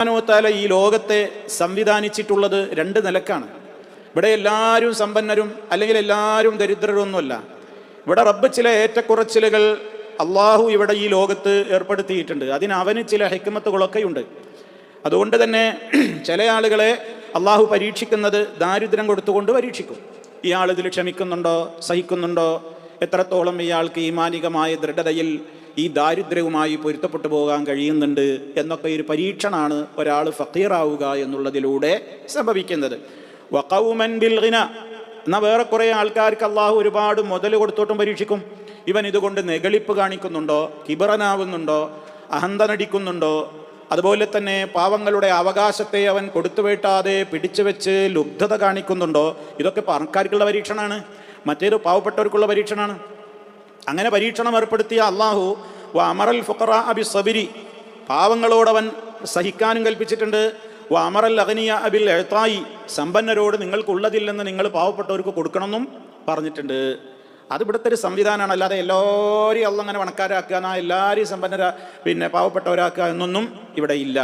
സുബ്ഹാനഹു ഈ ലോകത്തെ സംവിധാനിച്ചിട്ടുള്ളത് രണ്ട് നിലക്കാണ്. ഇവിടെ എല്ലാവരും സമ്പന്നരും അല്ലെങ്കിൽ എല്ലാവരും ദരിദ്രരൊന്നുമല്ല. ഇവിടെ റബ്ബ് ചില ഏറ്റക്കുറച്ചിലുകൾ അള്ളാഹു ഇവിടെ ഈ ലോകത്ത് ഏർപ്പെടുത്തിയിട്ടുണ്ട്. അതിന് അവന് ചില ഹിക്മത്തുകളൊക്കെയുണ്ട്. അതുകൊണ്ട് തന്നെ ചില ആളുകളെ അള്ളാഹു പരീക്ഷിക്കുന്നത് ദാരിദ്ര്യം കൊടുത്തുകൊണ്ട് പരീക്ഷിക്കും. ഇയാൾ ഇതിൽ ക്ഷമിക്കുന്നുണ്ടോ, സഹിക്കുന്നുണ്ടോ, എത്രത്തോളം ഇയാൾക്ക് ഈമാനികമായ ദൃഢതയിൽ ഈ ദാരിദ്ര്യവുമായി പൊരുത്തപ്പെട്ടു പോകാൻ കഴിയുന്നുണ്ട് എന്നൊക്കെ ഒരു പരീക്ഷണമാണ് ഒരാൾ ഫഖീറാവുക എന്നുള്ളതിലൂടെ സംഭവിക്കുന്നത്. വഖൗമൻ ബിൽ ഗിന, എന്നാൽ വേറെ കുറേ ആൾക്കാർക്ക് അള്ളാഹു ഒരുപാട് മുതൽ കൊടുത്തോട്ടും പരീക്ഷിക്കും. ഇവൻ ഇതുകൊണ്ട് നെഗളിപ്പ് കാണിക്കുന്നുണ്ടോ, കിബറനാവുന്നുണ്ടോ, അഹന്ത നടിക്കുന്നുണ്ടോ, അതുപോലെ തന്നെ പാവങ്ങളുടെ അവകാശത്തെ അവൻ കൊടുത്തുവേട്ടാതെ പിടിച്ചു വെച്ച് ലുബ്ധത കാണിക്കുന്നുണ്ടോ. ഇതൊക്കെ പണക്കാർക്കുള്ള പരീക്ഷണമാണ്, മറ്റേത് പാവപ്പെട്ടവർക്കുള്ള പരീക്ഷണമാണ്. അങ്ങനെ പരീക്ഷണം ഏർപ്പെടുത്തിയ അള്ളാഹു വഅമറൽ ഫുഖറാ ബിസ്സബ്രി, പാവങ്ങളോടവൻ സഹിക്കാനും കൽപ്പിച്ചിട്ടുണ്ട്. വഅമറൽ അഗ്നിയ ബിൽ ഇഅ്തായി, സമ്പന്നരോട് നിങ്ങൾക്കുള്ളതില്ലെന്ന് നിങ്ങൾ പാവപ്പെട്ടവർക്ക് കൊടുക്കണമെന്നും പറഞ്ഞിട്ടുണ്ട്. അത് ഇവിടുത്തെ ഒരു സംവിധാനമാണ്. അല്ലാതെ എല്ലാവരെയും അള്ളാഹ് അങ്ങനെ പണക്കാരാക്കുക, എല്ലാവരെയും സമ്പന്നരാ പാവപ്പെട്ടവരാക്കുക എന്നൊന്നും ഇവിടെ ഇല്ല.